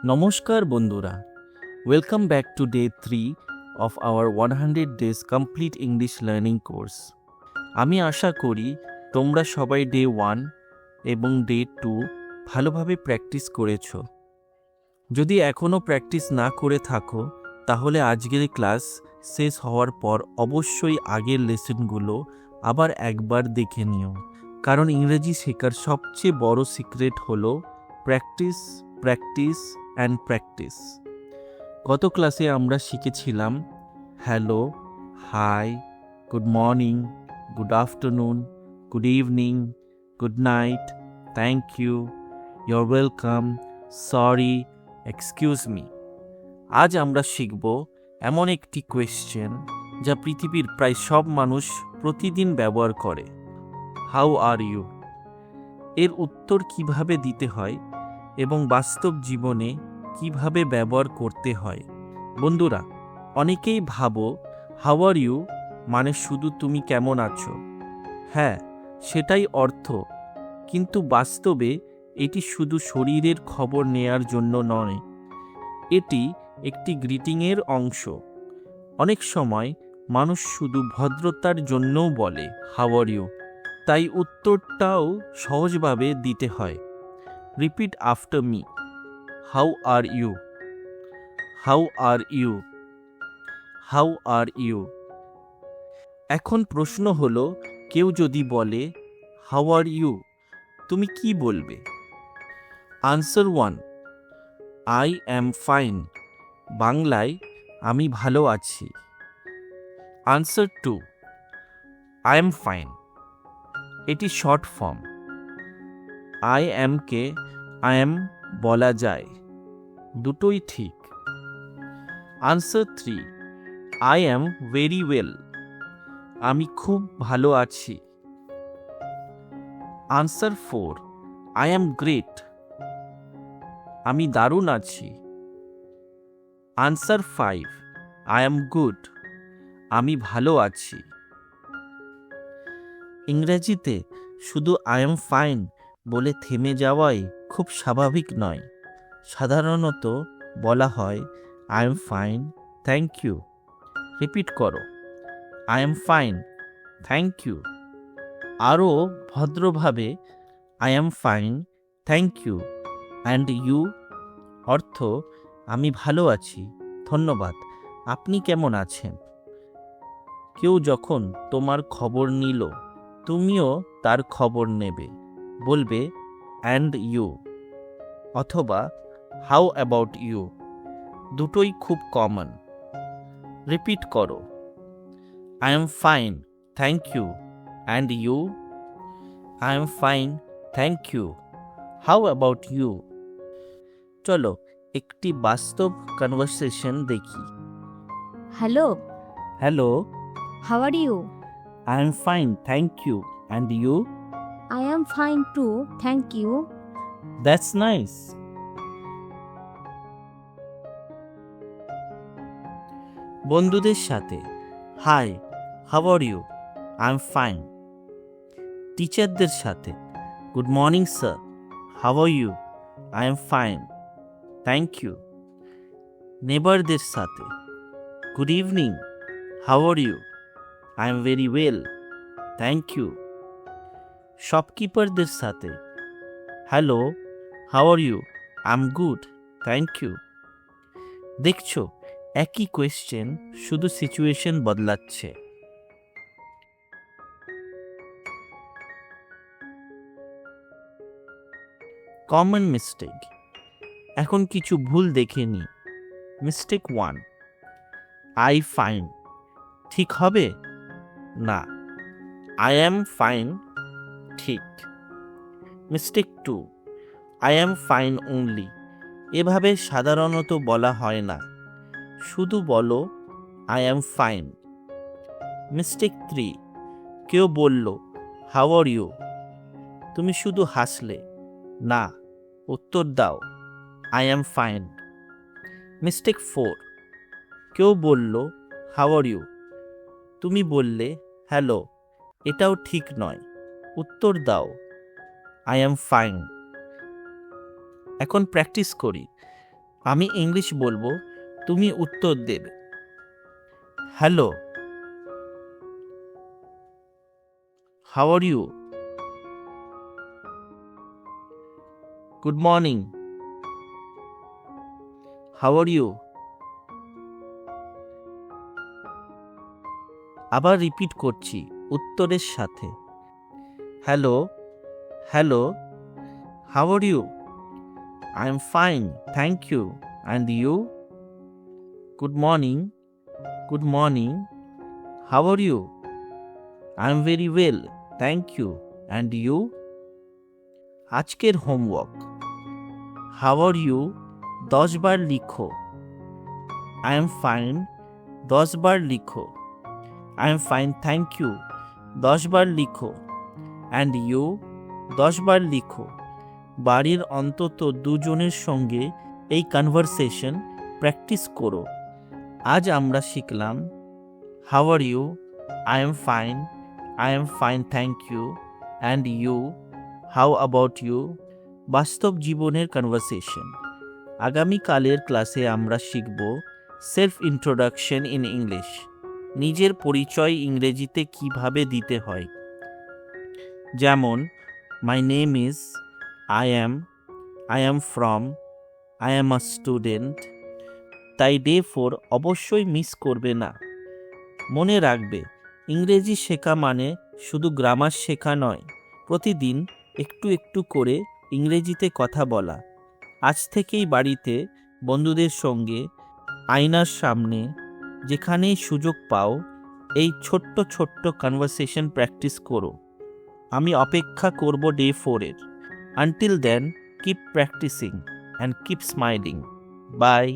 নমস্কার বন্ধুরা, welcome back to day 3 of our 100 days complete English learning course. আমি আশা করি তোমরা সবাই ডে 1 এবং ডে 2 ভালোভাবে প্র্যাকটিস করেছ। যদি এখনও প্র্যাকটিস না করে থাকো তাহলে আজকের ক্লাস শেষ হওয়ার পর অবশ্যই আগের লেসনগুলো আবার একবার দেখে নিও, কারণ ইংরেজি শেখার সবচেয়ে বড় সিক্রেট হলো প্র্যাকটিস, প্র্যাকটিস অ্যান্ড প্র্যাকটিস। গত ক্লাসে আমরা শিখেছিলাম hello, hi, good morning, good afternoon, good evening, good night, thank you, your welcome, sorry, excuse me. আজ আমরা শিখব এমন একটি কোয়েশ্চেন যা পৃথিবীর প্রায় সব মানুষ প্রতিদিন ব্যবহার করে, হাউ আর ইউ। এর উত্তর কিভাবে দিতে হয় এবং বাস্তব জীবনে কিভাবে ব্যবহার করতে হয়। বন্ধুরা, অনেকেই ভাবো হাউ আর ইউ মানে শুধু তুমি কেমন আছো। হ্যাঁ, সেটাই অর্থ, কিন্তু বাস্তবে এটি শুধু শরীরের খবর নেয়ার জন্য নয়, এটি একটি গ্রিটিংয়ের অংশ। অনেক সময় মানুষ শুধু ভদ্রতার জন্যও বলে হাউ আর ইউ, তাই উত্তরটাও সহজভাবে দিতে হয়। Repeat after me, how are you, how are you, how are you. এখন প্রশ্ন হলো, কেউ যদি বলে হাউ আর ইউ, তুমি কি বলবে? আনসার 1, আই অ্যাম ফাইন, বাংলায় আমি ভালো আছি। আনসার 2, আই এম ফাইন, এটি শর্ট ফর্ম। আই অ্যামকে আই এম বলা যায়, দুটোই ঠিক। Answer 3, I am very well, আমি খুব ভালো আছি। আনসার 4, আই অ্যাম গ্রেট, আমি দারুণ আছি। আনসার 5, আই অ্যাম গুড, আমি ভালো আছি। ইংরেজিতে শুধু আই এম ফাইন বলে থেমে যাওয়াই খুব স্বাভাবিক নয়। সাধারণত বলা হয় I am fine, thank you. Repeat করো, I am fine, thank you. আরও ভদ্রভাবে I am fine, thank you and you, অর্থ আমি ভালো আছি, ধন্যবাদ, আপনি কেমন আছেন? কেউ যখন তোমার খবর নিল, তুমিও তার খবর নেবে, বলবে অ্যান্ড ইউ অথবা হাউ অ্যাবাউট ইউ, দুটোই খুব কমন। রিপিট করো, I am fine, thank you and you, I am fine, thank you, how about you. চলো একটি বাস্তব কনভারসেশন দেখি। Hello, hello, how are you? I am fine, thank you and you? I am fine too, thank you. That's nice. বন্ধুদের সাথে, hi, how are you, I am fine. টিচারদের সাথে, good morning sir, how are you, I am fine, thank you. নেবারদের সাথে, good evening, how are you, I am very well, thank you. শপকিপারদের সাথে, hello, how are you, I am good, thank you. দেখছো, একই question, শুধু situation বদলাচ্ছে। Common mistake, এখন কিছু ভুল দেখে নি। মিস্টেক 1, আই ফাইন, ঠিক হবে না, আই অ্যাম ফাইন, ঠিক। Mistake 2, I am fine only, এভাবে সাধারণত বলা হয় না, শুধু বলো আই অ্যাম ফাইন। মিস্টেক 3, কেউ বলল হাউ আর ইউ, তুমি শুধু হাসলে, না, উত্তর দাও আই অ্যাম ফাইন। মিস্টেক 4, কেউ বলল হাউ আর ইউ, তুমি বললে হ্যালো, এটাও ঠিক নয়, উত্তর দাও আই অ্যাম ফাইন। এখন প্র্যাকটিস করি। আমি ইংলিশ বলবো, তুমি উত্তর দেবে। Hello, how are you? Good morning, how are you? আবার রিপিট করছি উত্তরের সাথে। Hello, hello, how are you? I am fine, thank you, and you? Good morning, good morning, how are you? I am very well, thank you, and you? আজকের homework, how are you 10 বার লিখো। I am fine 10 বার লিখো। I am fine, thank you 10 বার লিখো। And you 10 বার লিখো। বাড়ির অন্তত 2 জনের সঙ্গে এই কনভারসেশন প্র্যাকটিস করো। আজ আমরা শিখলাম how are you, I am fine, thank you, and you, how about you, বাস্তব জীবনের কনভারসেশন। আগামীকালের ক্লাসে আমরা শিখব সেলফ ইন্ট্রোডাকশন ইন ইংলিশ, নিজের পরিচয় ইংরেজিতে কিভাবে দিতে হয়। যেমন my name is, I am from, I am a student. তাই ডে 4 অবশ্যই মিস করবে না। মনে রাখবে, ইংরেজি শেখা মানে শুধু গ্রামার শেখা নয়, প্রতিদিন একটু একটু করে ইংরেজিতে কথা বলা। আজ থেকেই বাড়িতে বন্ধুদের সঙ্গে, আয়নার সামনে, যেখানেই সুযোগ পাও এই ছোট্ট ছোট্ট কনভারসেশন প্র্যাকটিস করো। আমি অপেক্ষা করব ডে 4 এর। Until then, keep practising and keep smiling. By.